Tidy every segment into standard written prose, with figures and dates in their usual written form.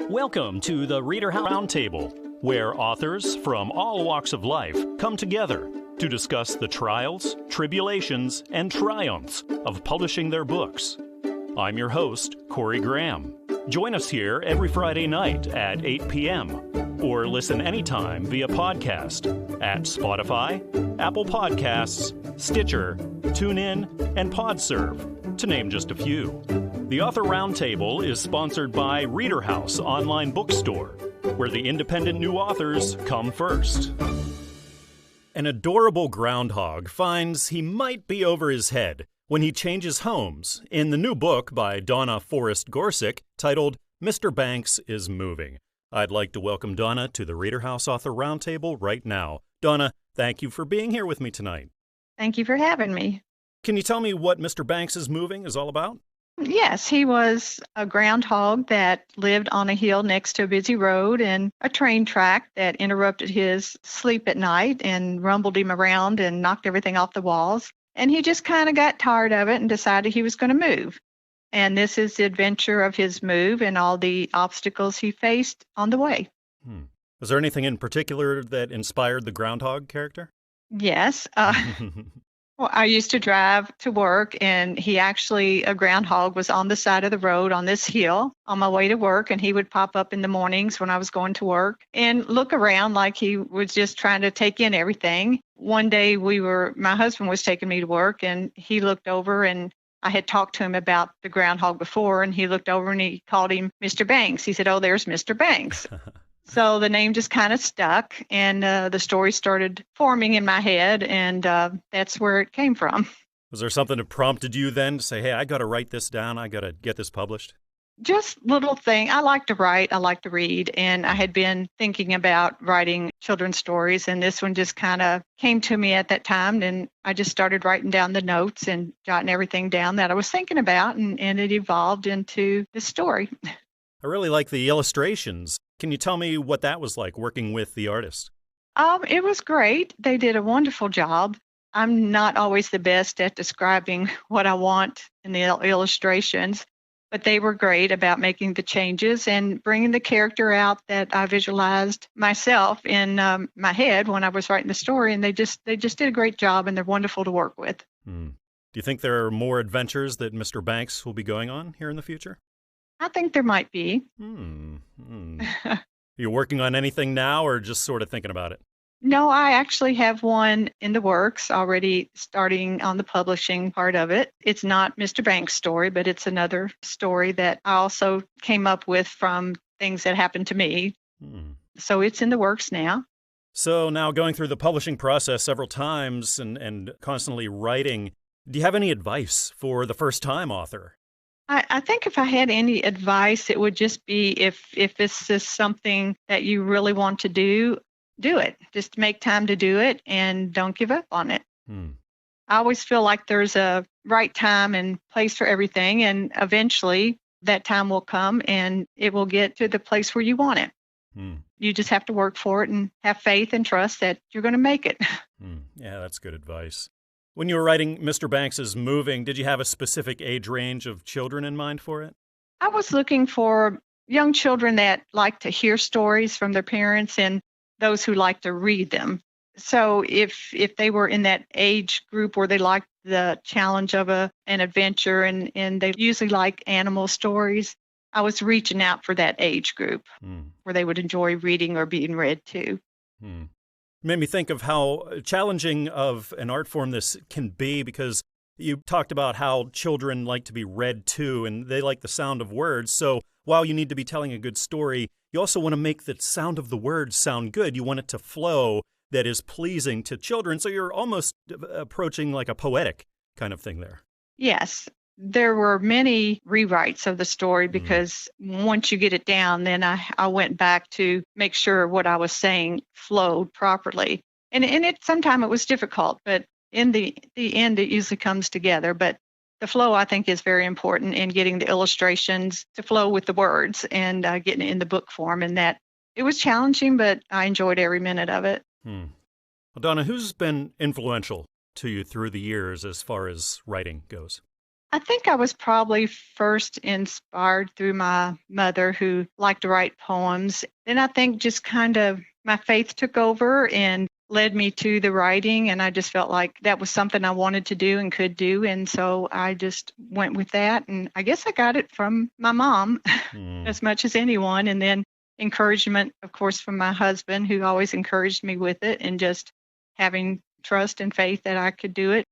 Welcome to the ReaderHouse Roundtable, where authors from all walks of life come together to discuss the trials, tribulations, and triumphs of publishing their books. I'm your host, Corey Graham. Join us here every Friday night at 8 p.m. or listen anytime via podcast at Spotify, Apple Podcasts, Stitcher, TuneIn, and PodServe, to name just a few. The Author Roundtable is sponsored by ReaderHouse Online Bookstore, where the independent new authors come first. An adorable groundhog finds he might be over his head when he changes homes in the new book by Donna, Forrest, Gorsick titled Mr. Banks is Moving. I'd like to welcome Donna to the ReaderHouse Author Roundtable right now. Donna, thank you for being here with me tonight. Thank you for having me. Can you tell me what Mr. Banks is Moving is all about? Yes, he was a groundhog that lived on a hill next to a busy road and a train track that interrupted his sleep at night and rumbled him around and knocked everything off the walls. And he just kind of got tired of it and decided he was going to move. And this is the adventure of his move and all the obstacles he faced on the way. Was there anything in particular that inspired the groundhog character? Yes. Well, I used to drive to work, and a groundhog was on the side of the road on this hill on my way to work, and he would pop up in the mornings when I was going to work and look around like he was just trying to take in everything. One day my husband was taking me to work, and he looked over, and I had talked to him about the groundhog before, and he looked over and he called him Mr. Banks. He said, "Oh, there's Mr. Banks." So the name just kind of stuck, and the story started forming in my head, and that's where it came from. Was there something that prompted you then to say, hey, I got to write this down, I got to get this published? Just little thing. I like to write, I like to read, and I had been thinking about writing children's stories, and this one just kind of came to me at that time, and I just started writing down the notes and jotting everything down that I was thinking about, and it evolved into this story. I really like the illustrations. Can you tell me what that was like working with the artist? It was great. They did a wonderful job. I'm not always the best at describing what I want in the illustrations, but they were great about making the changes and bringing the character out that I visualized myself in my head when I was writing the story, and they just did a great job, and they're wonderful to work with. Do you think there are more adventures that Mr. Banks will be going on here in the future? I think there might be. Are you working on anything now or just sort of thinking about it? No, I actually have one in the works already, starting on the publishing part of it. It's not Mr. Banks' story, but it's another story that I also came up with from things that happened to me. So it's in the works now. So now going through the publishing process several times and constantly writing, do you have any advice for the first-time author? I think if I had any advice, it would just be if this is something that you really want to do it. Just make time to do it and don't give up on it. I always feel like there's a right time and place for everything, and eventually that time will come and it will get to the place where you want it. You just have to work for it and have faith and trust that you're going to make it. Yeah, that's good advice. When you were writing Mr. Banks is Moving, did you have a specific age range of children in mind for it? I was looking for young children that like to hear stories from their parents and those who like to read them. So if they were in that age group where they liked the challenge of an adventure and they usually like animal stories, I was reaching out for that age group where they would enjoy reading or being read to. Made me think of how challenging of an art form this can be, because you talked about how children like to be read to and they like the sound of words. So while you need to be telling a good story, you also want to make the sound of the words sound good. You want it to flow that is pleasing to children. So you're almost approaching like a poetic kind of thing there. Yes. There were many rewrites of the story because once you get it down, then I went back to make sure what I was saying flowed properly. And sometimes it was difficult, but in the end, it usually comes together. But the flow, I think, is very important in getting the illustrations to flow with the words and getting it in the book form. And that it was challenging, but I enjoyed every minute of it. Well, Donna, who's been influential to you through the years as far as writing goes? I think I was probably first inspired through my mother who liked to write poems. Then I think just kind of my faith took over and led me to the writing. And I just felt like that was something I wanted to do and could do. And so I just went with that. And I guess I got it from my mom as much as anyone. And then encouragement, of course, from my husband, who always encouraged me with it, and just having trust and faith that I could do it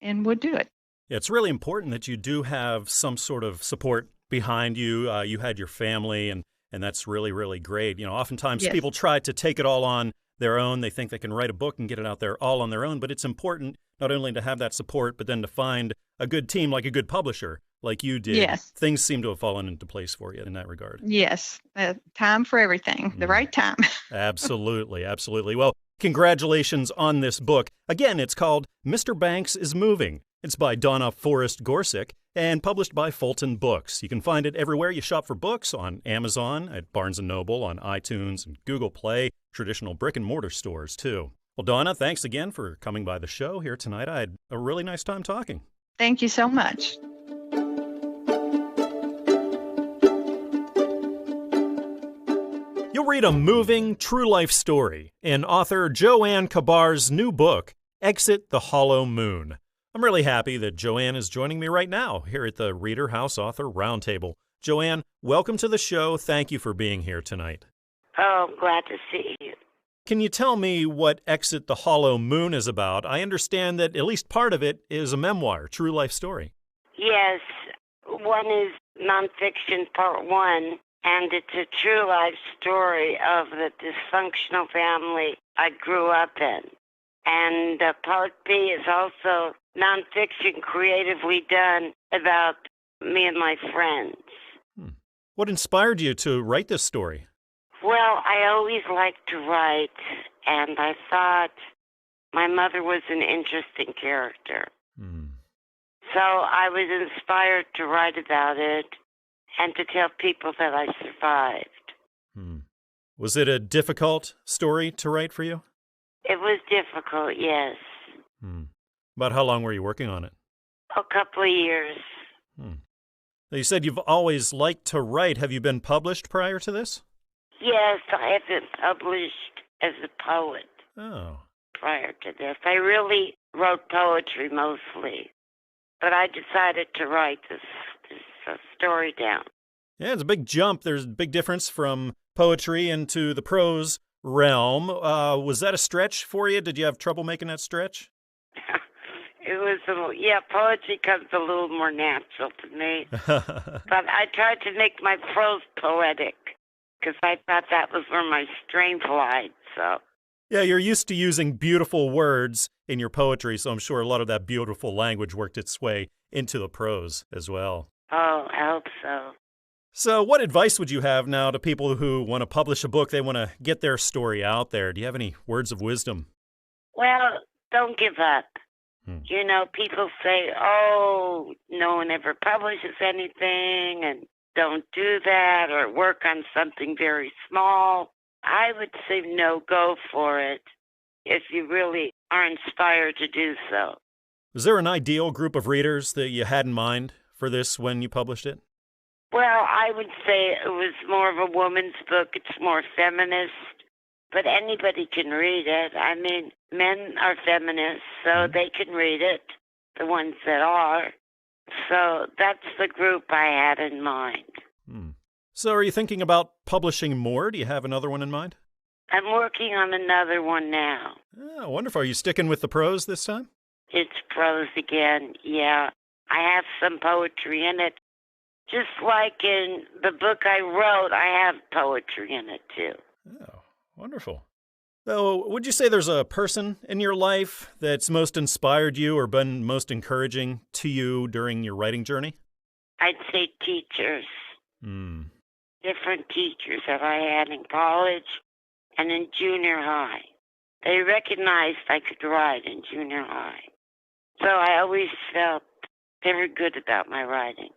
and would do it. Yeah, it's really important that you do have some sort of support behind you. You had your family, and that's really, really great. Oftentimes Yes. people try to take it all on their own. They think they can write a book and get it out there all on their own, but it's important not only to have that support, but then to find a good team, like a good publisher, like you did. Yes. Things seem to have fallen into place for you in that regard. Yes. Time for everything, the right time. Absolutely, absolutely. Well, congratulations on this book. Again, it's called Mr. Banks is Moving. It's by Donna, Forrest, Gorsick, and published by Fulton Books. You can find it everywhere you shop for books, on Amazon, at Barnes & Noble, on iTunes, and Google Play, traditional brick-and-mortar stores, too. Well, Donna, thanks again for coming by the show here tonight. I had a really nice time talking. Thank you so much. You'll read a moving, true-life story in author Anne Kaabar's new book, Exit the Hollow Moon. I'm really happy that Joanne is joining me right now here at the ReaderHouse Author Roundtable. Joanne, welcome to the show. Thank you for being here tonight. Oh, glad to see you. Can you tell me what Exit the Hollow Moon is about? I understand that at least part of it is a memoir, true life story. Yes, one is nonfiction, part one, and it's a true life story of the dysfunctional family I grew up in. And part B is also nonfiction creatively done about me and my friends. What inspired you to write this story? Well, I always liked to write, and I thought my mother was an interesting character. So I was inspired to write about it and to tell people that I survived. Was it a difficult story to write for you? It was difficult, yes. About how long were you working on it? A couple of years. You said you've always liked to write. Have you been published prior to this? Yes, I have been published as a poet prior to this. I really wrote poetry mostly, but I decided to write this story down. Yeah, it's a big jump. There's a big difference from poetry into the prose realm. Was that a stretch for you? Did you have trouble making that stretch? It was poetry comes a little more natural to me. But I tried to make my prose poetic because I thought that was where my strength lied. So. Yeah, you're used to using beautiful words in your poetry, so I'm sure a lot of that beautiful language worked its way into the prose as well. Oh, I hope so. So what advice would you have now to people who want to publish a book, they want to get their story out there? Do you have any words of wisdom? Well, don't give up. People say, oh, no one ever publishes anything, and don't do that, or work on something very small. I would say no, go for it if you really are inspired to do so. Is there an ideal group of readers that you had in mind for this when you published it? Well, I would say it was more of a woman's book. It's more feminist, but anybody can read it. I mean, men are feminists, so they can read it, the ones that are. So that's the group I had in mind. So are you thinking about publishing more? Do you have another one in mind? I'm working on another one now. Oh, wonderful. Are you sticking with the prose this time? It's prose again, yeah. I have some poetry in it. Just like in the book I wrote, I have poetry in it, too. Oh, wonderful. So would you say there's a person in your life that's most inspired you or been most encouraging to you during your writing journey? I'd say teachers. Different teachers that I had in college and in junior high. They recognized I could write in junior high. So I always felt they were good about my writing.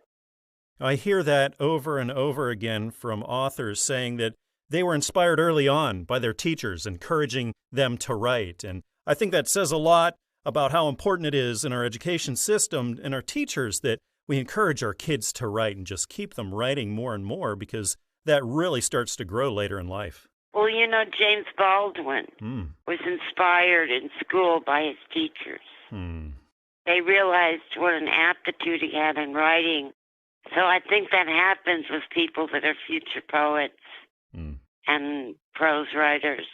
I hear that over and over again from authors saying that they were inspired early on by their teachers, encouraging them to write. And I think that says a lot about how important it is in our education system and our teachers that we encourage our kids to write and just keep them writing more and more because that really starts to grow later in life. Well, James Baldwin was inspired in school by his teachers. They realized what an aptitude he had in writing. So I think that happens with people that are future poets and prose writers.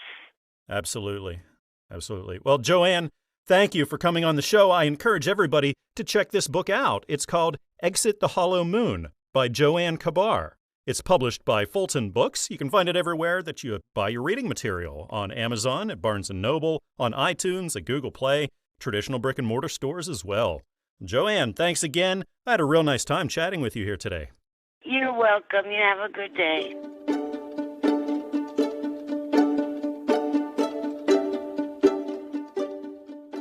Absolutely. Absolutely. Well, Joanne, thank you for coming on the show. I encourage everybody to check this book out. It's called Exit the Hollow Moon by Anne Kaabar. It's published by Fulton Books. You can find it everywhere that you buy your reading material, on Amazon, at Barnes & Noble, on iTunes, at Google Play, traditional brick-and-mortar stores as well. Joanne, thanks again. I had a real nice time chatting with you here today. You're welcome. You have a good day.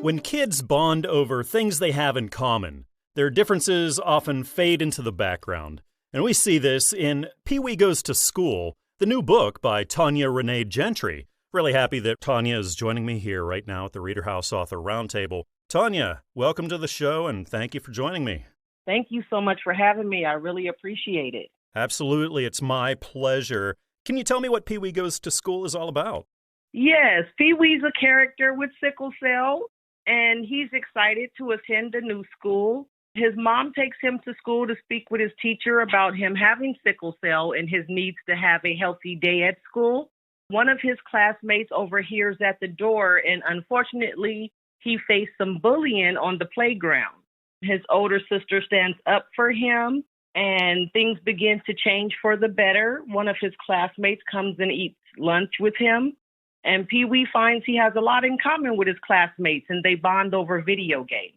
When kids bond over things they have in common, their differences often fade into the background. And we see this in Pee-wee Goes to School, the new book by Tanya Renee Gentry. Really happy that Tanya is joining me here right now at the ReaderHouse Author Roundtable. Tanya, welcome to the show, and thank you for joining me. Thank you so much for having me. I really appreciate it. Absolutely. It's my pleasure. Can you tell me what Pee-wee Goes to School is all about? Yes, Pee-wee's a character with sickle cell, and he's excited to attend a new school. His mom takes him to school to speak with his teacher about him having sickle cell and his needs to have a healthy day at school. One of his classmates overhears at the door, and unfortunately, he faced some bullying on the playground. His older sister stands up for him, and things begin to change for the better. One of his classmates comes and eats lunch with him, and Pee-wee finds he has a lot in common with his classmates, and they bond over video games.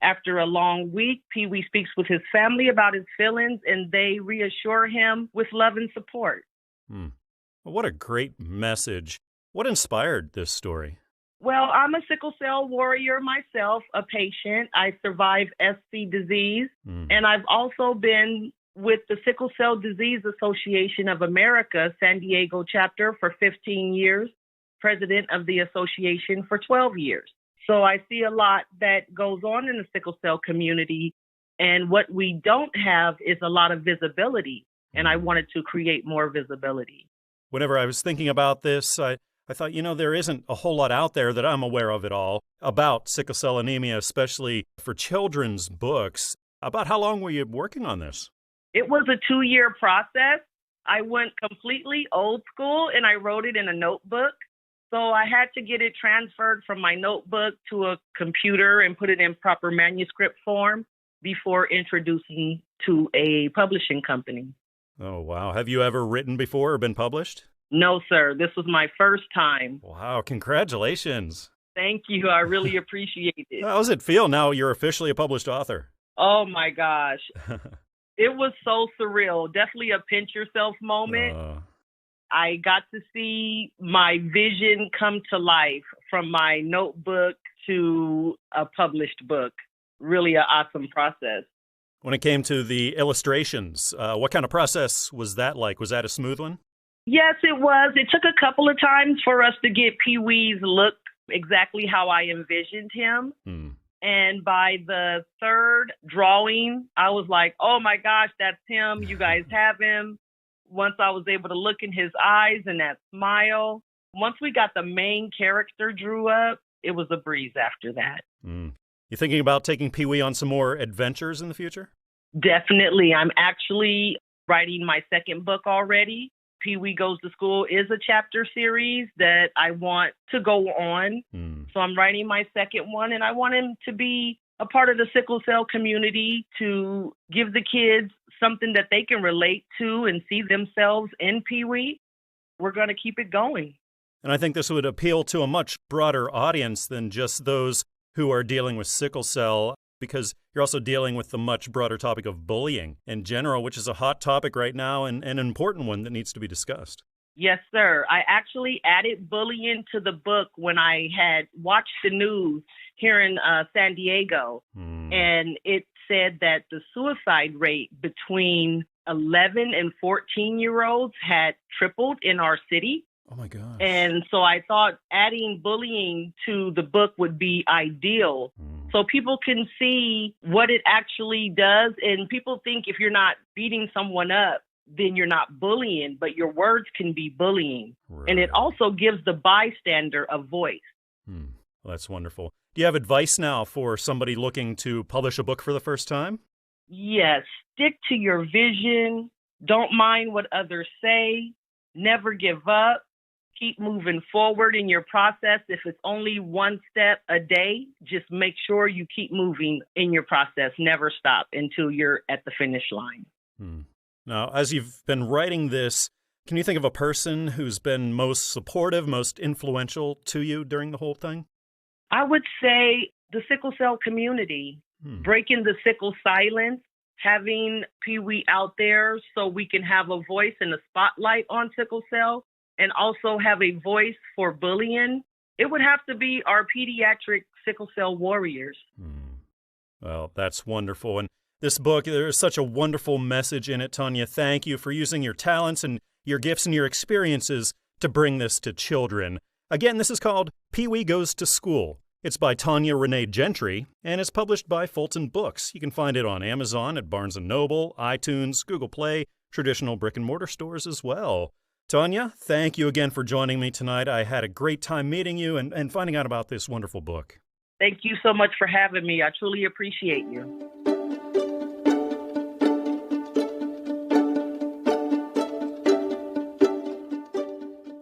After a long week, Pee-wee speaks with his family about his feelings, and they reassure him with love and support. Well, what a great message. What inspired this story? Well, I'm a sickle cell warrior myself, a patient. I survived SC disease, and I've also been with the Sickle Cell Disease Association of America, San Diego chapter, for 15 years, president of the association for 12 years. So I see a lot that goes on in the sickle cell community, and what we don't have is a lot of visibility, and I wanted to create more visibility. Whenever I was thinking about this, I thought, there isn't a whole lot out there that I'm aware of at all about sickle cell anemia, especially for children's books. About how long were you working on this? It was a 2-year process. I went completely old school, and I wrote it in a notebook. So I had to get it transferred from my notebook to a computer and put it in proper manuscript form before introducing to a publishing company. Oh, wow. Have you ever written before or been published? No, sir. This was my first time. Wow. Congratulations. Thank you. I really appreciate it. How does it feel now you're officially a published author? Oh, my gosh. It was so surreal. Definitely a pinch yourself moment. I got to see my vision come to life from my notebook to a published book. Really an awesome process. When it came to the illustrations, what kind of process was that like? Was that a smooth one? Yes, it was. It took a couple of times for us to get Pee-wee's look exactly how I envisioned him. And by the third drawing, I was like, oh my gosh, that's him. You guys have him. Once I was able to look in his eyes and that smile, once we got the main character drew up, it was a breeze after that. You thinking about taking Pee-wee on some more adventures in the future? Definitely. I'm actually writing my second book already. Pee-wee Goes to School is a chapter series that I want to go on. So I'm writing my second one, and I want him to be a part of the sickle cell community, to give the kids something that they can relate to and see themselves in Pee-wee. We're going to keep it going. And I think this would appeal to a much broader audience than just those who are dealing with sickle cell, because you're also dealing with the much broader topic of bullying in general, which is a hot topic right now and an important one that needs to be discussed. Yes, sir. I actually added bullying to the book when I had watched the news here in San Diego, and it said that the suicide rate between 11 and 14-year-olds had tripled in our city. Oh, my gosh. And so I thought adding bullying to the book would be ideal. so people can see what it actually does. And people think if you're not beating someone up, then you're not bullying, but your words can be bullying. Right. And it also gives the bystander a voice. Well, that's wonderful. Do you have advice now for somebody looking to publish a book for the first time? Yes. Stick to your vision. Don't mind what others say. Never give up. Keep moving forward in your process. If it's only one step a day, just make sure you keep moving in your process. Never stop until you're at the finish line. Now, as you've been writing this, can you think of a person who's been most supportive, most influential to you during the whole thing? I would say the sickle cell community, breaking the sickle silence, having Pee Wee out there so we can have a voice and a spotlight on sickle cell, and also have a voice for bullying. It would have to be our pediatric sickle cell warriors. Well, that's wonderful. And this book, there's such a wonderful message in it, Tanya. Thank you for using your talents and your gifts and your experiences to bring this to children. Again, this is called Pee Wee Goes to School. It's by Tanya Renee Gentry, and it's published by Fulton Books. You can find it on Amazon, at Barnes & Noble, iTunes, Google Play, traditional brick-and-mortar stores as well. Tanya, thank you again for joining me tonight. I had a great time meeting you and finding out about this wonderful book. Thank you so much for having me. I truly appreciate you.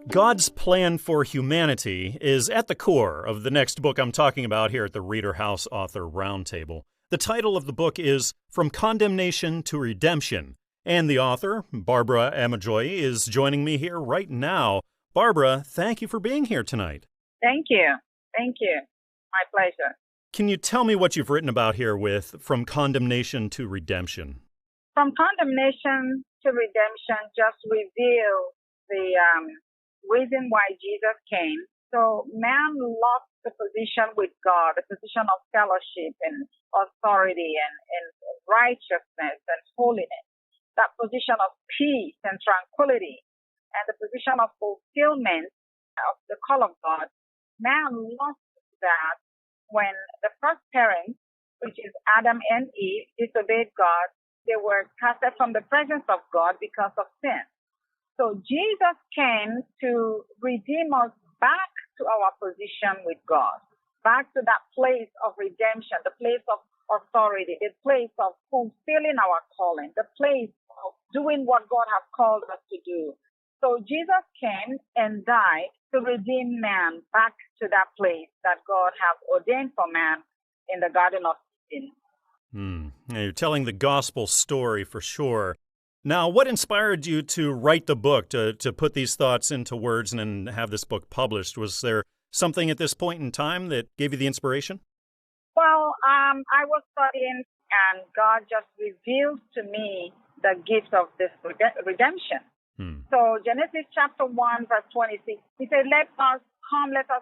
God's plan for humanity is at the core of the next book I'm talking about here at the ReaderHouse Author Roundtable. The title of the book is From Condemnation to Redemption. And the author, Barbara Amajoyi, is joining me here right now. Barbara, thank you for being here tonight. Thank you. Thank you. My pleasure. Can you tell me what you've written about here with From Condemnation to Redemption? From Condemnation to Redemption just reveals the reason why Jesus came. So man lost the position with God, the position of fellowship and authority and righteousness and holiness. That position of peace and tranquility and the position of fulfillment of the call of God, man lost that when the first parents, which is Adam and Eve, disobeyed God. They were casted from the presence of God because of sin. So Jesus came to redeem us back to our position with God, back to that place of redemption, the place of authority, the place of fulfilling our calling, the place of doing what God has called us to do. So Jesus came and died to redeem man back to that place that God has ordained for man in the Garden of Eden. Now you're telling the gospel story for sure. Now, what inspired you to write the book, to put these thoughts into words and then have this book published? Was there something at this point in time that gave you the inspiration? Well, I was studying, and God just revealed to me the gift of this redemption. So Genesis chapter 1, verse 26, he said, let us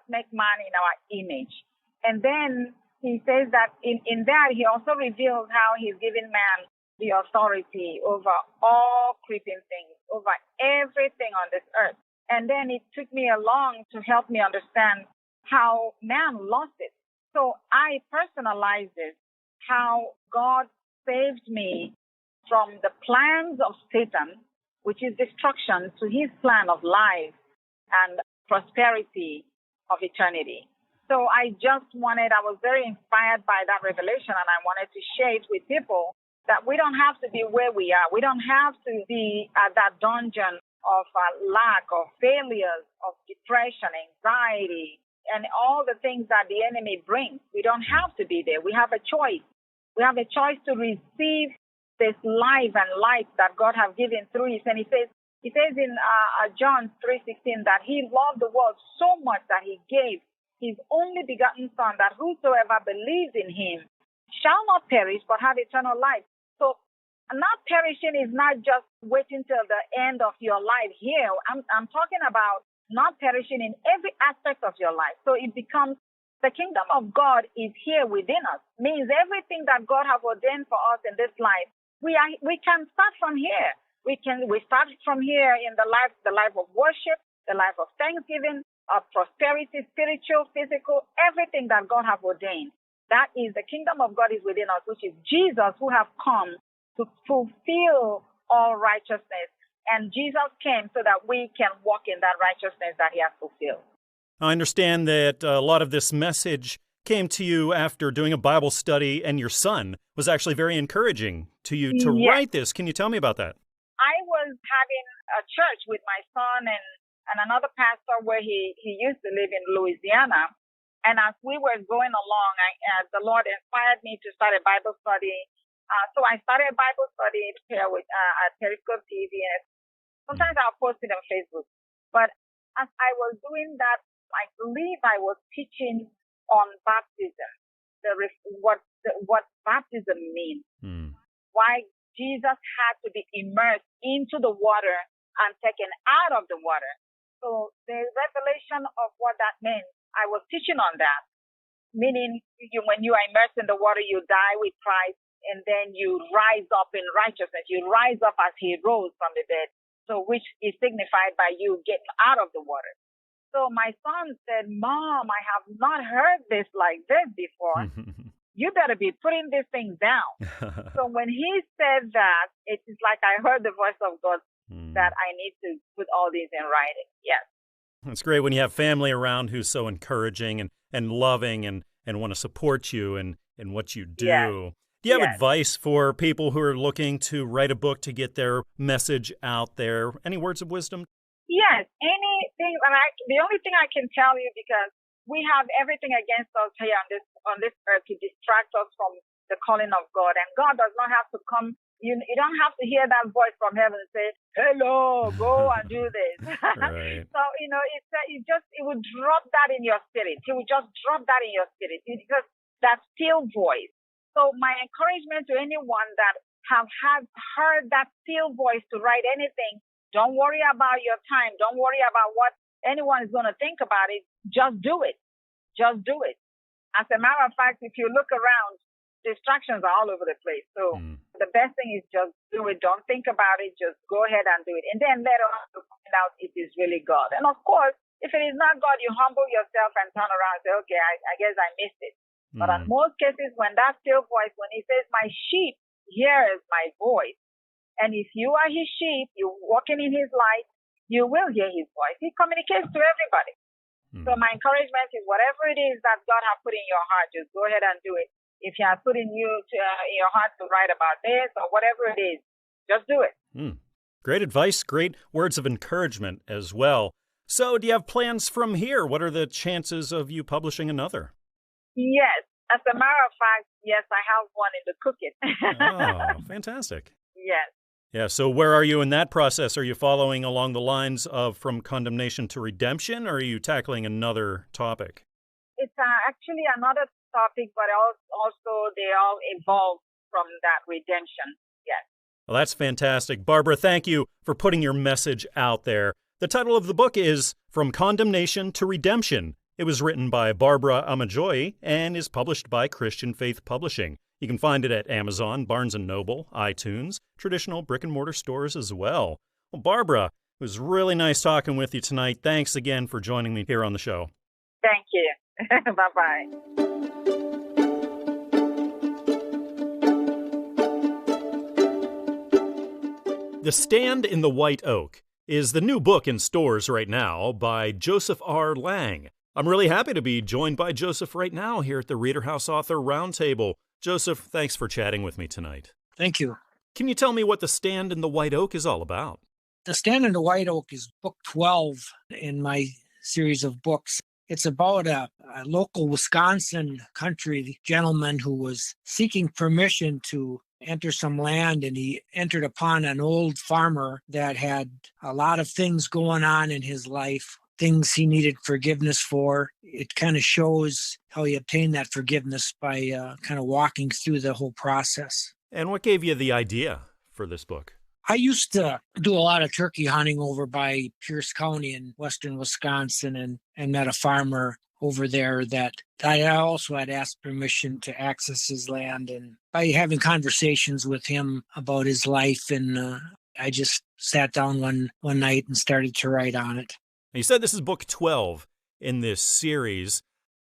make man in our image. And then he says that in that he also reveals how he's given man the authority over all creeping things, over everything on this earth. And then it took me along to help me understand how man lost it. So I personalized it, how God saved me from the plans of Satan, which is destruction, to his plan of life and prosperity of eternity. So I was very inspired by that revelation, and I wanted to share it with people that we don't have to be where we are. We don't have to be at that dungeon of lack, of failures, of depression, anxiety, and all the things that the enemy brings. We don't have to be there. We have a choice. We have a choice to receive this life and light that God has given through his. And he says in John 3:16 that he loved the world so much that he gave his only begotten Son, that whosoever believes in him shall not perish but have eternal life. So not perishing is not just waiting till the end of your life here. I'm talking about not perishing in every aspect of your life. So it becomes the kingdom of God is here within us. Means everything that God has ordained for us in this life, we can start from here. We start from here in the life of worship, the life of thanksgiving, of prosperity, spiritual, physical, everything that God has ordained. That is, the kingdom of God is within us, which is Jesus who have come to fulfill all righteousness. And Jesus came so that we can walk in that righteousness that he has fulfilled. I understand that a lot of this message came to you after doing a Bible study, and your son was actually very encouraging to you to write this. Can you tell me about that? I was having a church with my son and another pastor where he used to live in Louisiana. And as we were going along, the Lord inspired me to start a Bible study. So I started a Bible study here with Terri TV. And sometimes I'll post it on Facebook. But as I was doing that, I believe I was teaching on baptism, what baptism means, why Jesus had to be immersed into the water and taken out of the water. So the revelation of what that meant, I was teaching on that, meaning when you are immersed in the water, you die with Christ, and then you rise up in righteousness. You rise up as he rose from the dead, so which is signified by you getting out of the water. So my son said, Mom, I have not heard this like this before. You better be putting this thing down. So when he said that, it is like I heard the voice of God that I need to put all these in writing. Yes. It's great when you have family around who's so encouraging and loving and want to support you in what you do. Yes. Do you have advice for people who are looking to write a book to get their message out there? Any words of wisdom? Yes, anything. And the only thing I can tell you, because we have everything against us here on this earth to distract us from the calling of God. And God does not have to come. You don't have to hear that voice from heaven say, hello, go and do this. Right. So, it would drop that in your spirit. He would just drop that in your spirit because that still voice. So my encouragement to anyone that have heard that still voice to write anything, don't worry about your time. Don't worry about what anyone is going to think about it. Just do it. Just do it. As a matter of fact, if you look around, distractions are all over the place. So the best thing is just do it. Don't think about it. Just go ahead and do it. And then later on you find out it is really God. And of course, if it is not God, you humble yourself and turn around and say, okay, I guess I missed it. But in most cases, when that still voice, when he says, my sheep hears my voice, and if you are his sheep, you're walking in his light, you will hear his voice. He communicates to everybody. So my encouragement is whatever it is that God has put in your heart, just go ahead and do it. If he has put in your heart to write about this or whatever it is, just do it. Great advice, great words of encouragement as well. So do you have plans from here? What are the chances of you publishing another? Yes. As a matter of fact, yes, I have one in the cooking. Oh, fantastic. Yes. Yeah, so where are you in that process? Are you following along the lines of From Condemnation to Redemption, or are you tackling another topic? It's actually another topic, but also they all evolve from that redemption. Yes. Well, that's fantastic. Barbara, thank you for putting your message out there. The title of the book is From Condemnation to Redemption. It was written by Barbara Amajoyi and is published by Christian Faith Publishing. You can find it at Amazon, Barnes & Noble, iTunes, traditional brick-and-mortar stores as well. Well, Barbara, it was really nice talking with you tonight. Thanks again for joining me here on the show. Thank you. Bye-bye. The Stand in the White Oak is the new book in stores right now by Joseph R. Lange. I'm really happy to be joined by Joseph right now here at the ReaderHouse Author Roundtable. Joseph, thanks for chatting with me tonight. Thank you. Can you tell me what The Stand in the White Oak is all about? The Stand in the White Oak is book 12 in my series of books. It's about a local Wisconsin country gentleman who was seeking permission to enter some land, and he entered upon an old farmer that had a lot of things going on in his life, things he needed forgiveness for. It kind of shows how he obtained that forgiveness by kind of walking through the whole process. And what gave you the idea for this book? I used to do a lot of turkey hunting over by Pierce County in western Wisconsin and met a farmer over there that I also had asked permission to access his land. And by having conversations with him about his life, and I just sat down one night and started to write on it. You said this is book 12 in this series.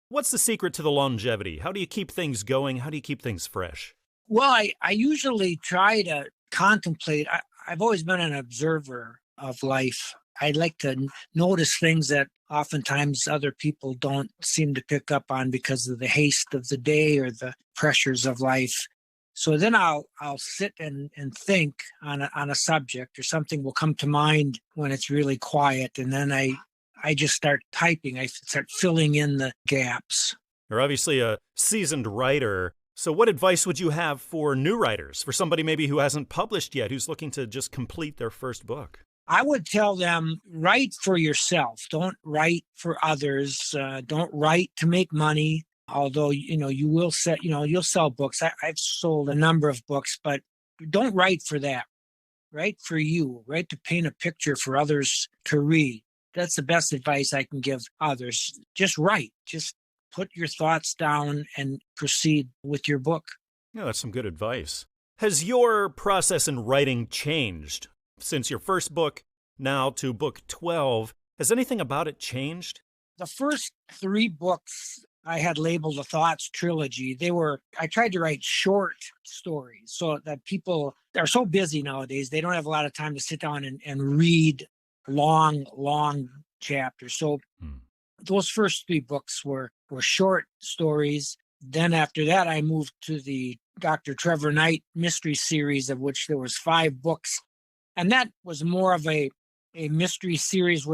What's the secret to the longevity? How do you keep things going? How do you keep things fresh? Well, I usually try to contemplate. I've always been an observer of life. I like to notice things that oftentimes other people don't seem to pick up on because of the haste of the day or the pressures of life. So then I'll sit and think on a subject, or something will come to mind when it's really quiet, and then I just start typing. I start filling in the gaps. You're obviously a seasoned writer. So what advice would you have for new writers, for somebody maybe who hasn't published yet, who's looking to just complete their first book? I would tell them, write for yourself. Don't write for others. Don't write to make money. Although, you will you'll sell books. I've sold a number of books, but don't write for that. Write for you. Write to paint a picture for others to read. That's the best advice I can give others. Just write. Just put your thoughts down and proceed with your book. Yeah, that's some good advice. Has your process in writing changed since your first book now to book 12? Has anything about it changed? The first 3 books I had labeled the Thoughts Trilogy. I tried to write short stories so that people are so busy nowadays, they don't have a lot of time to sit down and read long chapters. So those first 3 books were short stories. Then after that, I moved to the Dr. Trevor Knight mystery series, of which there was 5 books. And that was more of a mystery series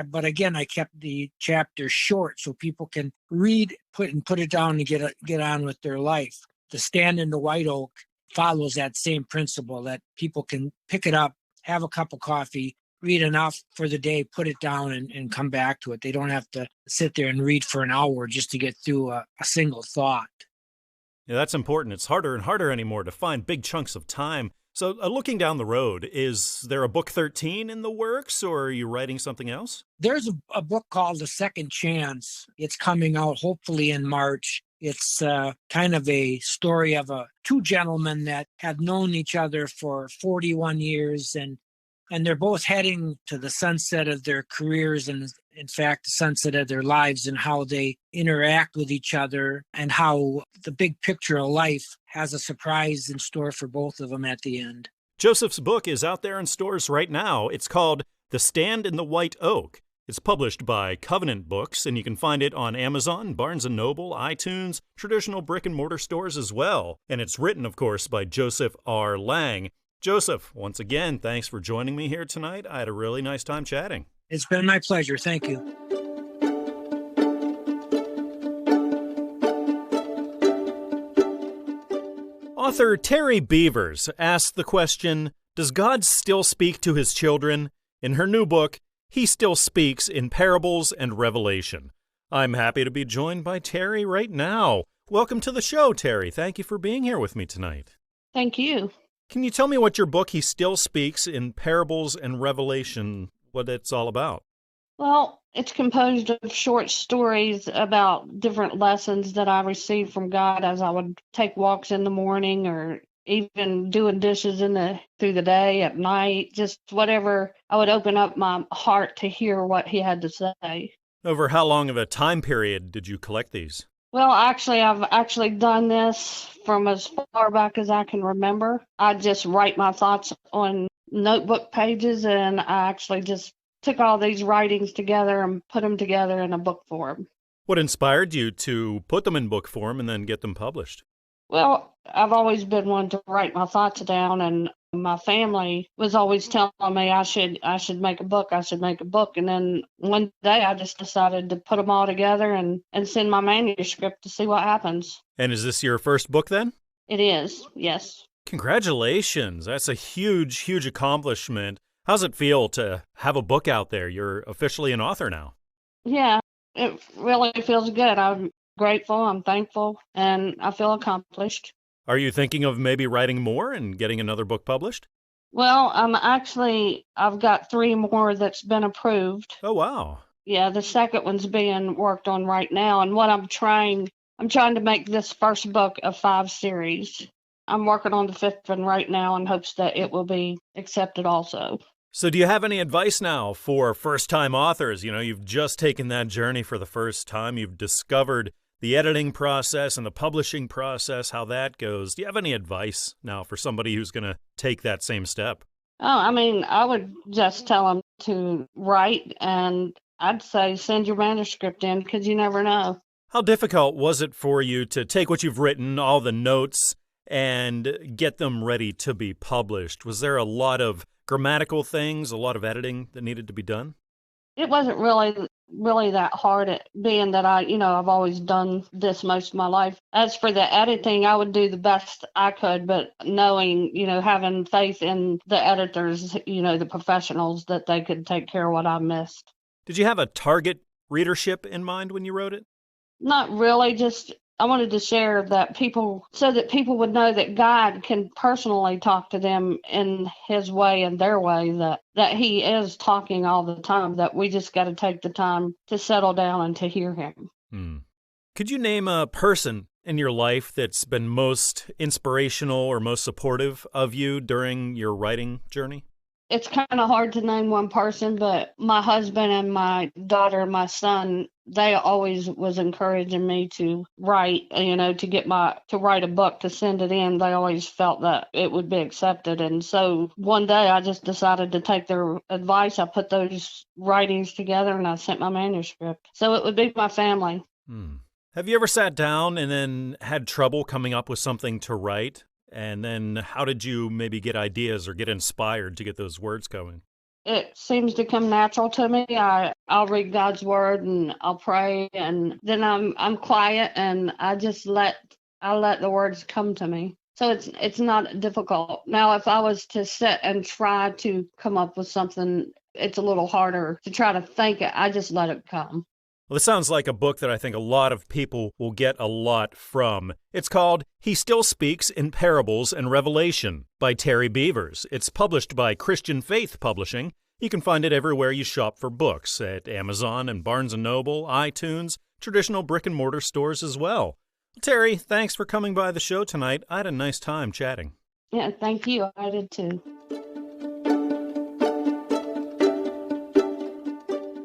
but again, I kept the chapters short so people can read, put it down and get on with their life. The Stand in the White Oak follows that same principle, that people can pick it up, have a cup of coffee, read enough for the day, put it down and come back to it. They don't have to sit there and read for an hour just to get through a single thought. Yeah, that's important. It's harder and harder anymore to find big chunks of time. So looking down the road, is there a book 13 in the works, or are you writing something else? There's a book called The Second Chance. It's coming out hopefully in March. It's kind of a story of 2 gentlemen that had known each other for 41 years, and they're both heading to the sunset of their careers and, in fact, the sunset of their lives, and how they interact with each other and how the big picture of life has a surprise in store for both of them at the end. Joseph's book is out there in stores right now. It's called The Stand in the White Oak. It's published by Covenant Books, and you can find it on Amazon, Barnes & Noble, iTunes, traditional brick-and-mortar stores as well. And it's written, of course, by Joseph R. Lange. Joseph, once again, thanks for joining me here tonight. I had a really nice time chatting. It's been my pleasure. Thank you. Author Terri Beavers asked the question, does God still speak to his children? In her new book, He Still Speaks in Parables and Revelation. I'm happy to be joined by Terri right now. Welcome to the show, Terri. Thank you for being here with me tonight. Thank you. Can you tell me what your book, He Still Speaks in Parables and Revelation, what it's all about? Well, it's composed of short stories about different lessons that I received from God as I would take walks in the morning, or even doing dishes through the day, at night, just whatever. I would open up my heart to hear what he had to say. Over how long of a time period did you collect these? Well, I've actually done this from as far back as I can remember. I just write my thoughts on notebook pages, and I actually just took all these writings together and put them together in a book form. What inspired you to put them in book form and then get them published? Well, I've always been one to write my thoughts down, and my family was always telling me I should make a book, and then one day I just decided to put them all together and send my manuscript to see what happens. And is this your first book then? It is, yes. Congratulations. That's a huge, huge accomplishment. How's it feel to have a book out there? You're officially an author now. Yeah, it really feels good. I'm grateful, I'm thankful, and I feel accomplished. Are you thinking of maybe writing more and getting another book published? Well, I've got 3 more that's been approved. Oh, wow. Yeah, the second one's being worked on right now, and what I'm trying to make this first book a 5 series. I'm working on the 5th one right now in hopes that it will be accepted also. So do you have any advice now for first-time authors? You know, you've just taken that journey for the first time. You've discovered the editing process and the publishing process, how that goes. Do you have any advice now for somebody who's going to take that same step? Oh, I mean, I would just tell them to write, and I'd say send your manuscript in because you never know. How difficult was it for you to take what you've written, all the notes, and get them ready to be published? Was there a lot of grammatical things, a lot of editing that needed to be done? It wasn't really that hard, being that I've always done this most of my life. As for the editing, I would do the best I could, but knowing, having faith in the editors, the professionals, that they could take care of what I missed. Did you have a target readership in mind when you wrote it? Not really, just I wanted to share that so that people would know that God can personally talk to them in his way and their way, that he is talking all the time, that we just got to take the time to settle down and to hear him. Could you name a person in your life that's been most inspirational or most supportive of you during your writing journey? It's kind of hard to name one person, but my husband and my daughter and my son, they always was encouraging me to write, to write a book, to send it in. They always felt that it would be accepted. And so one day I just decided to take their advice. I put those writings together and I sent my manuscript. So it would be my family. Have you ever sat down and then had trouble coming up with something to write? And then how did you maybe get ideas or get inspired to get those words going? It seems to come natural to me. I'll read God's word and I'll pray, and then I'm quiet and I let the words come to me. So it's not difficult. Now, if I was to sit and try to come up with something, it's a little harder to try to think it. I just let it come. Well, this sounds like a book that I think a lot of people will get a lot from. It's called He Still Speaks in Parables and Revelation by Terri Beavers. It's published by Christian Faith Publishing. You can find it everywhere you shop for books, at Amazon and Barnes & Noble, iTunes, traditional brick-and-mortar stores as well. Terri, thanks for coming by the show tonight. I had a nice time chatting. Yeah, thank you. I did too.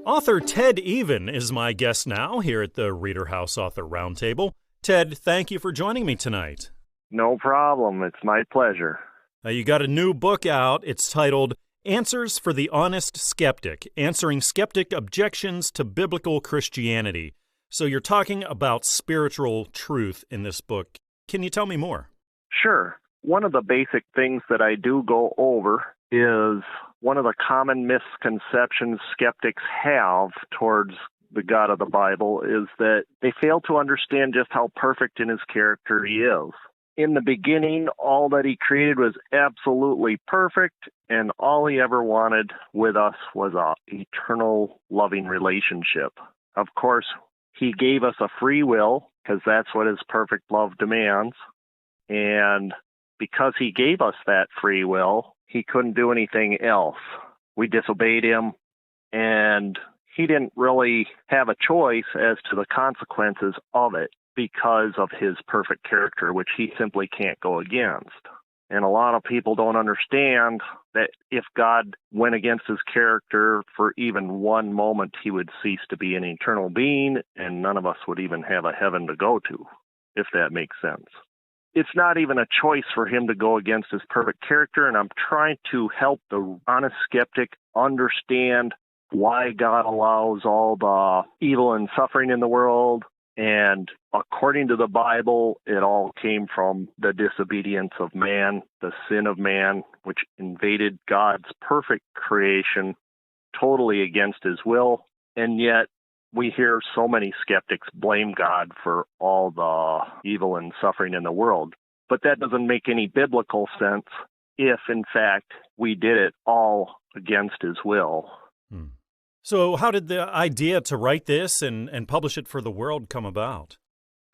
Author Ted Even is my guest now here at the ReaderHouse Author Roundtable. Ted, thank you for joining me tonight. No problem. It's my pleasure. You got a new book out. It's titled Answers for the Honest Skeptic, Answering Skeptic Objections to Biblical Christianity. So you're talking about spiritual truth in this book. Can you tell me more? Sure. One of the basic things that I do go over is one of the common misconceptions skeptics have towards the God of the Bible is that they fail to understand just how perfect in his character he is. In the beginning, all that he created was absolutely perfect, and all he ever wanted with us was an eternal loving relationship. Of course, he gave us a free will, because that's what his perfect love demands. And because he gave us that free will, he couldn't do anything else. We disobeyed him, and he didn't really have a choice as to the consequences of it because of his perfect character, which he simply can't go against. And a lot of people don't understand that if God went against his character for even one moment, he would cease to be an eternal being, and none of us would even have a heaven to go to, if that makes sense. It's not even a choice for him to go against his perfect character, and I'm trying to help the honest skeptic understand why God allows all the evil and suffering in the world. And according to the Bible, it all came from the disobedience of man, the sin of man, which invaded God's perfect creation totally against his will. And yet we hear so many skeptics blame God for all the evil and suffering in the world. But that doesn't make any biblical sense if, in fact, we did it all against his will. So how did the idea to write this and publish it for the world come about?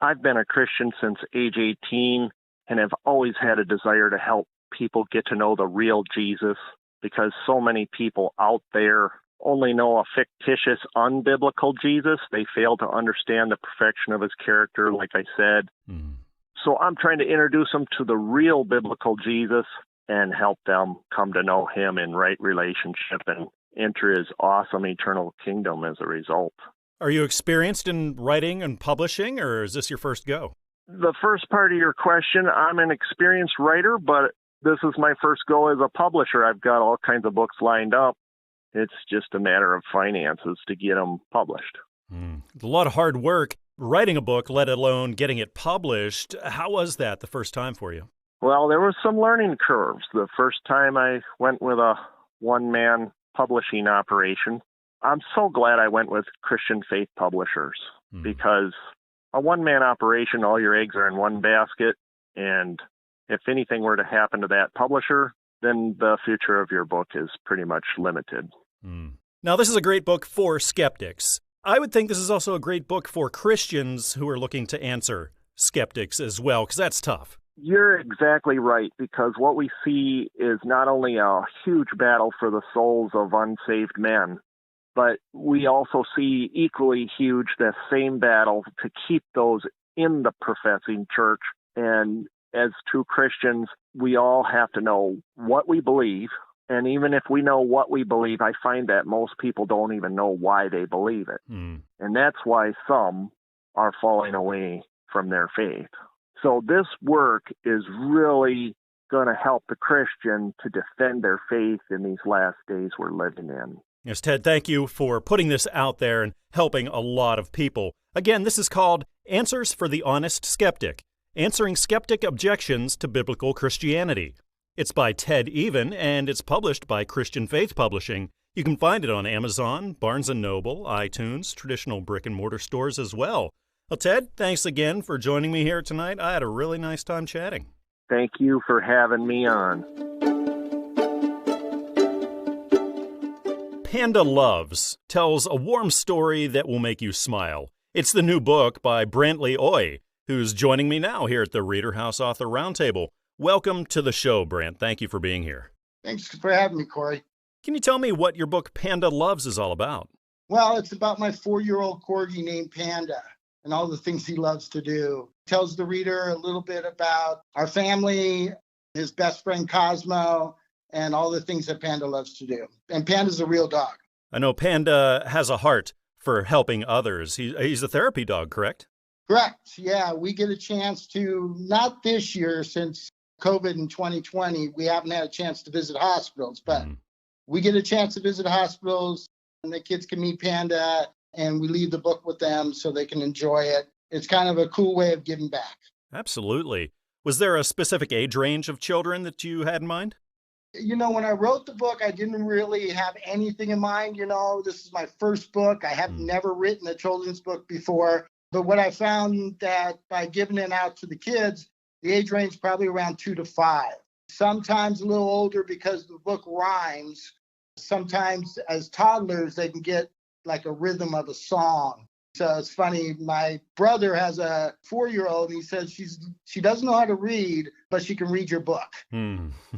I've been a Christian since age 18 and have always had a desire to help people get to know the real Jesus, because so many people out there only know a fictitious, unbiblical Jesus. They fail to understand the perfection of his character, like I said. So I'm trying to introduce them to the real biblical Jesus and help them come to know him in right relationship and enter his awesome eternal kingdom as a result. Are you experienced in writing and publishing, or is this your first go? The first part of your question, I'm an experienced writer, but this is my first go as a publisher. I've got all kinds of books lined up. It's just a matter of finances to get them published. It's a lot of hard work writing a book, let alone getting it published. How was that the first time for you? Well, there was some learning curves. The first time I went with a one-man publishing operation, I'm so glad I went with Christian Faith Publishers because a one-man operation, all your eggs are in one basket, and if anything were to happen to that publisher, then the future of your book is pretty much limited. Now, this is a great book for skeptics. I would think this is also a great book for Christians who are looking to answer skeptics as well, because that's tough. You're exactly right, because what we see is not only a huge battle for the souls of unsaved men, but we also see equally huge the same battle to keep those in the professing church. And as true Christians, we all have to know what we believe. And even if we know what we believe, I find that most people don't even know why they believe it. And that's why some are falling away from their faith. So this work is really going to help the Christian to defend their faith in these last days we're living in. Yes, Ted, thank you for putting this out there and helping a lot of people. Again, this is called Answers for the Honest Skeptic, Answering Skeptic Objections to Biblical Christianity. It's by Ted Even, and it's published by Christian Faith Publishing. You can find it on Amazon, Barnes & Noble, iTunes, traditional brick-and-mortar stores as well. Well, Ted, thanks again for joining me here tonight. I had a really nice time chatting. Thank you for having me on. Panda Loves tells a warm story that will make you smile. It's the new book by Brantley Oie, who's joining me now here at the ReaderHouse Author Roundtable. Welcome to the show, Brant. Thank you for being here. Thanks for having me, Corey. Can you tell me what your book Panda Loves is all about? Well, it's about my 4-year-old corgi named Panda and all the things he loves to do. It tells the reader a little bit about our family, his best friend Cosmo, and all the things that Panda loves to do. And Panda's a real dog. I know Panda has a heart for helping others. He's a therapy dog, correct? Correct. Yeah, we get a chance to, not this year since COVID in 2020, we haven't had a chance to visit hospitals, but we get a chance to visit hospitals and the kids can meet Panda and we leave the book with them so they can enjoy it. It's kind of a cool way of giving back. Absolutely. Was there a specific age range of children that you had in mind? You know, when I wrote the book, I didn't really have anything in mind. You know, this is my first book. I have never written a children's book before. But what I found that by giving it out to the kids, the age range is probably around 2 to 5. Sometimes a little older because the book rhymes. Sometimes as toddlers, they can get like a rhythm of a song. So it's funny, my brother has a 4-year-old and he says she doesn't know how to read, but she can read your book.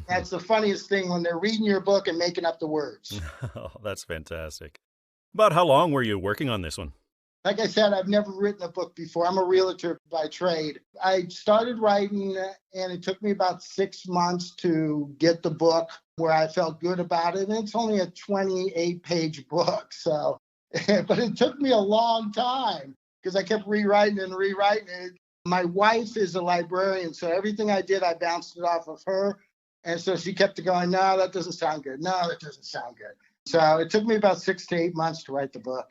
That's the funniest thing when they're reading your book and making up the words. Oh, that's fantastic. About how long were you working on this one? Like I said, I've never written a book before. I'm a realtor by trade. I started writing and it took me about 6 months to get the book where I felt good about it. And it's only a 28-page book. So, but it took me a long time because I kept rewriting it. My wife is a librarian, so everything I did, I bounced it off of her. And so she kept going, no, that doesn't sound good. No, that doesn't sound good. So it took me about 6 to 8 months to write the book.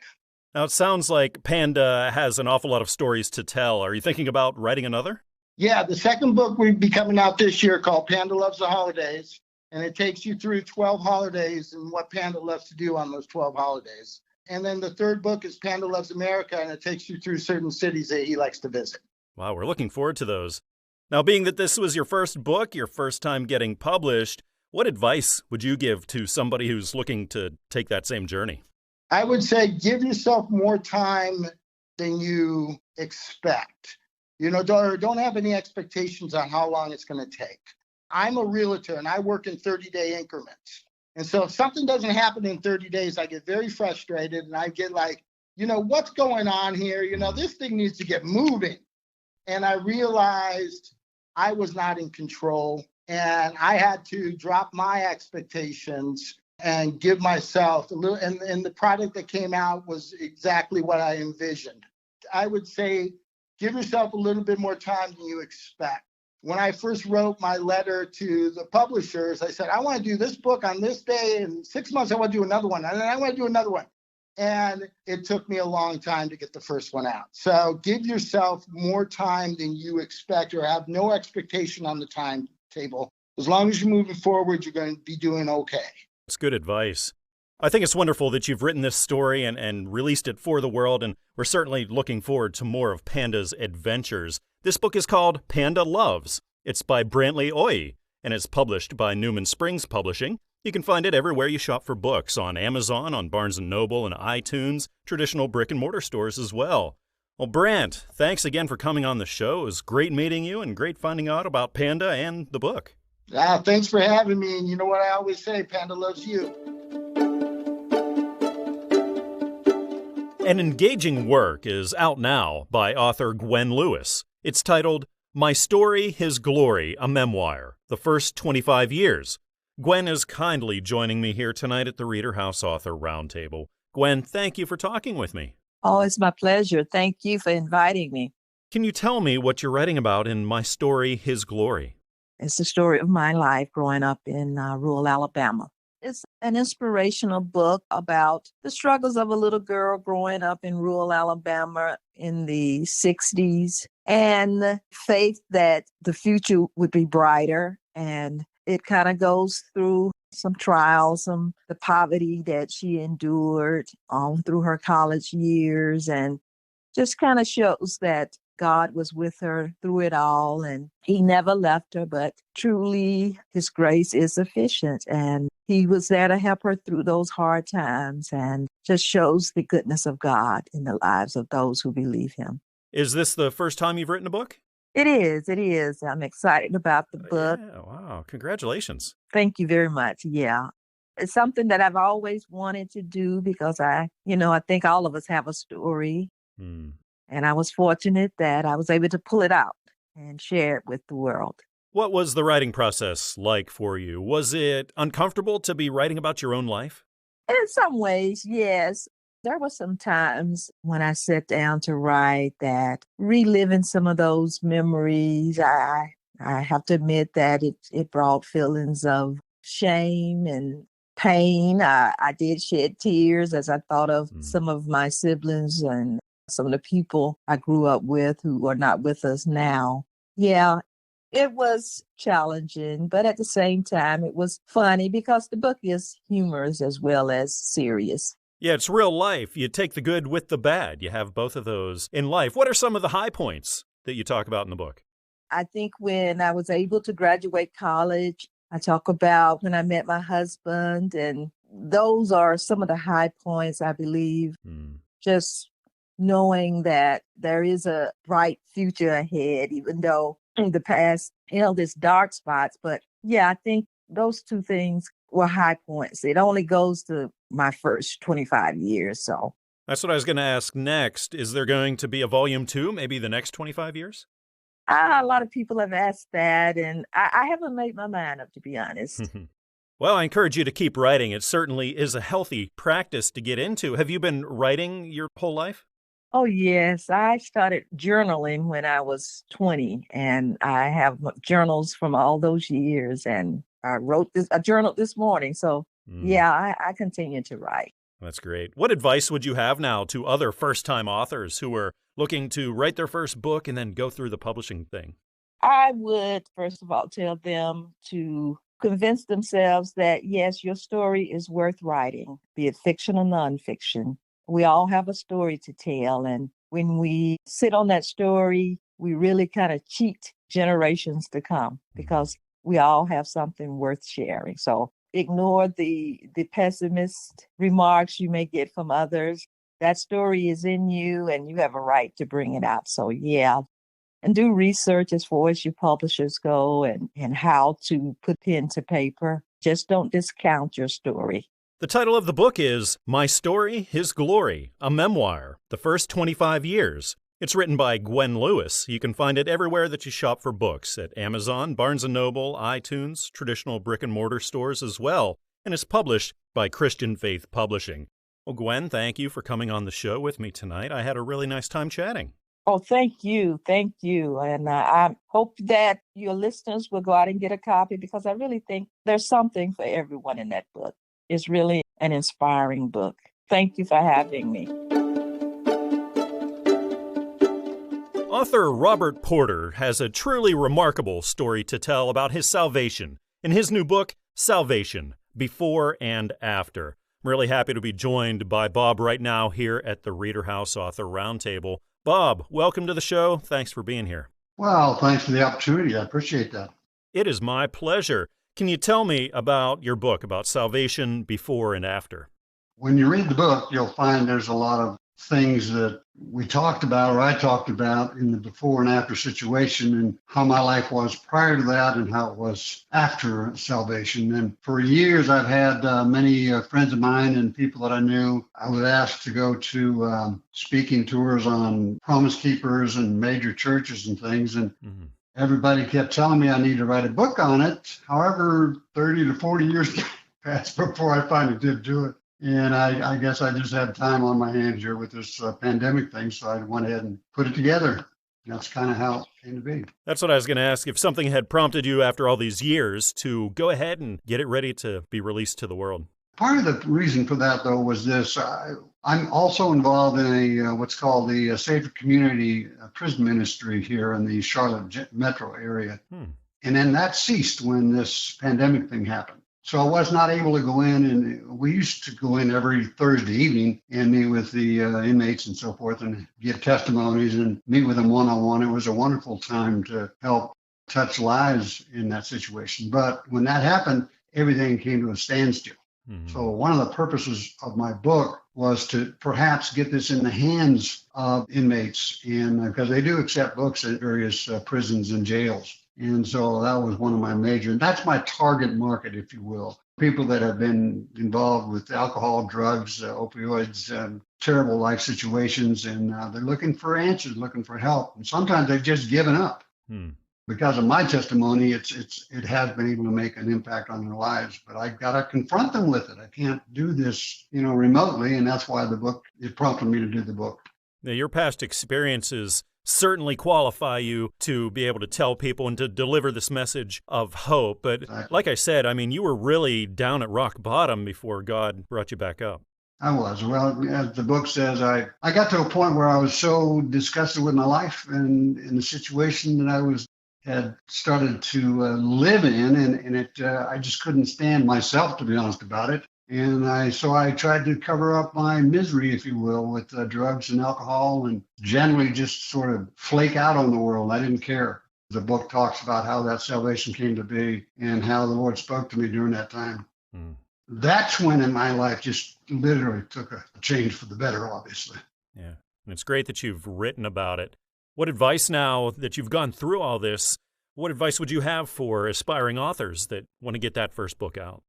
Now, it sounds like Panda has an awful lot of stories to tell. Are you thinking about writing another? Yeah, the second book will be coming out this year called Panda Loves the Holidays. And it takes you through 12 holidays and what Panda loves to do on those 12 holidays. And then the third book is Panda Loves America, and it takes you through certain cities that he likes to visit. Wow, we're looking forward to those. Now, being that this was your first book, your first time getting published, what advice would you give to somebody who's looking to take that same journey? I would say give yourself more time than you expect. You know, don't have any expectations on how long it's going to take. I'm a realtor and I work in 30-day increments. And so if something doesn't happen in 30 days, I get very frustrated and I get like, you know, what's going on here? You know, this thing needs to get moving. And I realized I was not in control and I had to drop my expectations and give myself a little, and the product that came out was exactly what I envisioned. I would say give yourself a little bit more time than you expect. When I first wrote my letter to the publishers, I said, I want to do this book on this day. In 6 months, I want to do another one. And then I want to do another one. And it took me a long time to get the first one out. So give yourself more time than you expect, or have no expectation on the timetable. As long as you're moving forward, you're going to be doing okay. It's good advice. I think it's wonderful that you've written this story and released it for the world, and we're certainly looking forward to more of Panda's adventures. This book is called Panda Loves. It's by Brantley Oie, and it's published by Newman Springs Publishing. You can find it everywhere you shop for books, on Amazon, on Barnes & Noble, and iTunes, traditional brick-and-mortar stores as well. Well, Brant, thanks again for coming on the show. It was great meeting you and great finding out about Panda and the book. Thanks for having me. And you know what I always say, Panda loves you. An engaging work is out now by author Gwen Lewis. It's titled My Story, His Glory, a Memoir, The First 25 Years. Gwen is kindly joining me here tonight at the ReaderHouse Author Roundtable. Gwen, thank you for talking with me. Oh, it's my pleasure. Thank you for inviting me. Can you tell me what you're writing about in My Story, His Glory? It's the story of my life growing up in rural Alabama. It's an inspirational book about the struggles of a little girl growing up in rural Alabama in the 60s and the faith that the future would be brighter. And it kind of goes through some trials, the poverty that she endured on through her college years, and just kind of shows that God was with her through it all, and he never left her, but truly his grace is sufficient. And he was there to help her through those hard times, and just shows the goodness of God in the lives of those who believe him. Is this the first time you've written a book? It is. I'm excited about the book. Yeah, wow. Congratulations. Thank you very much. Yeah. It's something that I've always wanted to do because I think all of us have a story. And I was fortunate that I was able to pull it out and share it with the world. What was the writing process like for you? Was it uncomfortable to be writing about your own life? In some ways, yes. There were some times when I sat down to write that reliving some of those memories, I have to admit that it brought feelings of shame and pain. I did shed tears as I thought of some of my siblings and some of the people I grew up with who are not with us now. Yeah, it was challenging, but at the same time, it was funny because the book is humorous as well as serious. Yeah, it's real life. You take the good with the bad. You have both of those in life. What are some of the high points that you talk about in the book? I think when I was able to graduate college, I talk about when I met my husband, and those are some of the high points, I believe. Just knowing that there is a bright future ahead, even though in the past held its dark spots. But yeah, I think those two things were high points. It only goes to my first 25 years. So that's what I was going to ask next. Is there going to be a volume 2, maybe the next 25 years? A lot of people have asked that, and I haven't made my mind up, to be honest. Well, I encourage you to keep writing. It certainly is a healthy practice to get into. Have you been writing your whole life? Oh, yes. I started journaling when I was 20, and I have journals from all those years, and I journaled this morning. So, yeah, I continue to write. That's great. What advice would you have now to other first-time authors who are looking to write their first book and then go through the publishing thing? I would, first of all, tell them to convince themselves that, yes, your story is worth writing, be it fiction or nonfiction. We all have a story to tell. And when we sit on that story, we really kind of cheat generations to come because we all have something worth sharing. So ignore the pessimist remarks you may get from others. That story is in you and you have a right to bring it out. So yeah, and do research as far as your publishers go and how to put pen to paper. Just don't discount your story. The title of the book is My Story, His Glory, a Memoir, The First 25 Years. It's written by Gwen Lewis. You can find it everywhere that you shop for books, at Amazon, Barnes & Noble, iTunes, traditional brick-and-mortar stores as well. and is published by Christian Faith Publishing. Well, Gwen, thank you for coming on the show with me tonight. I had a really nice time chatting. Oh, thank you. Thank you. And I hope that your listeners will go out and get a copy, because I really think there's something for everyone in that book. It's really an inspiring book. Thank you for having me. Author Robert Porter has a truly remarkable story to tell about his salvation in his new book, Salvation, Before and After. I'm really happy to be joined by Bob right now here at the ReaderHouse Author Roundtable. Bob, welcome to the show. Thanks for being here. Well, thanks for the opportunity. I appreciate that. It is my pleasure. Can you tell me about your book, about salvation before and after? When you read the book, you'll find there's a lot of things that we talked about, or I talked about, in the before and after situation, and how my life was prior to that and how it was after salvation. And for years, I've had many friends of mine and people that I knew. I was asked to go to speaking tours on Promise Keepers and major churches and things. And everybody kept telling me I need to write a book on it. However, 30 to 40 years passed before I finally did do it. And I guess I just had time on my hands here with this pandemic thing, so I went ahead and put it together. That's kind of how it came to be. That's what I was going to ask, if something had prompted you after all these years to go ahead and get it ready to be released to the world. Part of the reason for that, though, was this. I'm also involved in a what's called the Safer Community Prison Ministry here in the Charlotte metro area. And then that ceased when this pandemic thing happened. So I was not able to go in, and we used to go in every Thursday evening and meet with the inmates and so forth and get testimonies and meet with them one-on-one. It was a wonderful time to help touch lives in that situation. But when that happened, everything came to a standstill. So one of the purposes of my book was to perhaps get this in the hands of inmates, and because they do accept books at various prisons and jails. And so that was one of my major, and that's my target market, if you will. People that have been involved with alcohol, drugs, opioids, terrible life situations, and they're looking for answers, looking for help. And sometimes they've just given up. Because of my testimony, it has been able to make an impact on their lives. But I've got to confront them with it. I can't do this, remotely, and that's why it prompted me to do the book. Now, your past experiences certainly qualify you to be able to tell people and to deliver this message of hope. But like I said, you were really down at rock bottom before God brought you back up. I was. Well, as the book says, I got to a point where I was so disgusted with my life and in the situation that I had started to live in, and I just couldn't stand myself, to be honest about it. And so I tried to cover up my misery, if you will, with drugs and alcohol, and generally just sort of flake out on the world. I didn't care. The book talks about how that salvation came to be and how the Lord spoke to me during that time. That's when in my life just literally took a change for the better, obviously. Yeah, and it's great that you've written about it. What advice, now that you've gone through all this, what advice would you have for aspiring authors that want to get that first book out?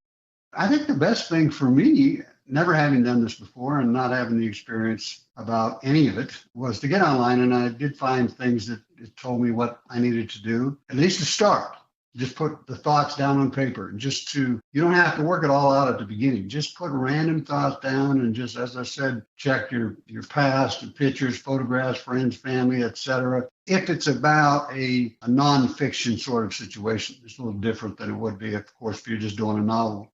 I think the best thing for me, never having done this before and not having the experience about any of it, was to get online, and I did find things that it told me what I needed to do, at least to start. Just put the thoughts down on paper, and you don't have to work it all out at the beginning. Just put random thoughts down, and just, as I said, check your past, your pictures, photographs, friends, family, etc. If it's about a nonfiction sort of situation, it's a little different than it would be, of course, if you're just doing a novel.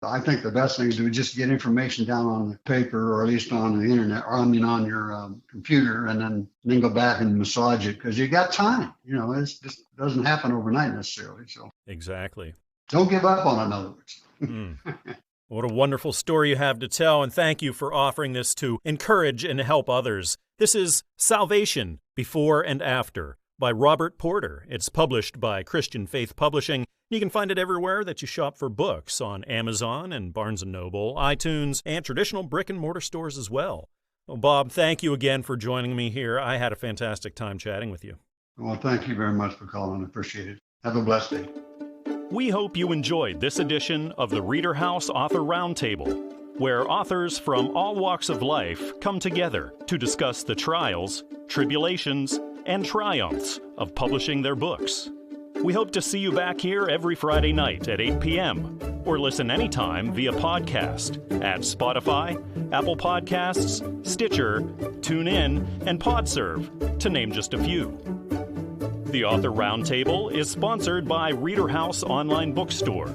I think the best thing to do is just get information down on the paper, or at least on the internet, or on your computer, and then go back and massage it, because you got time. It just doesn't happen overnight necessarily. So exactly. Don't give up on it, in other words. What a wonderful story you have to tell, and thank you for offering this to encourage and help others. This is Salvation, Before and After by Robert Porter. It's published by Christian Faith Publishing. You can find it everywhere that you shop for books, on Amazon and Barnes & Noble, iTunes, and traditional brick-and-mortar stores as well. Well, Bob, thank you again for joining me here. I had a fantastic time chatting with you. Well, thank you very much for calling. I appreciate it. Have a blessed day. We hope you enjoyed this edition of the ReaderHouse Author Roundtable, where authors from all walks of life come together to discuss the trials, tribulations, and triumphs of publishing their books. We hope to see you back here every Friday night at 8 p.m. or listen anytime via podcast at Spotify, Apple Podcasts, Stitcher, TuneIn, and PodServe, to name just a few. The Author Roundtable is sponsored by ReaderHouse Online Bookstore,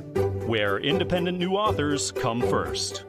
where independent new authors come first.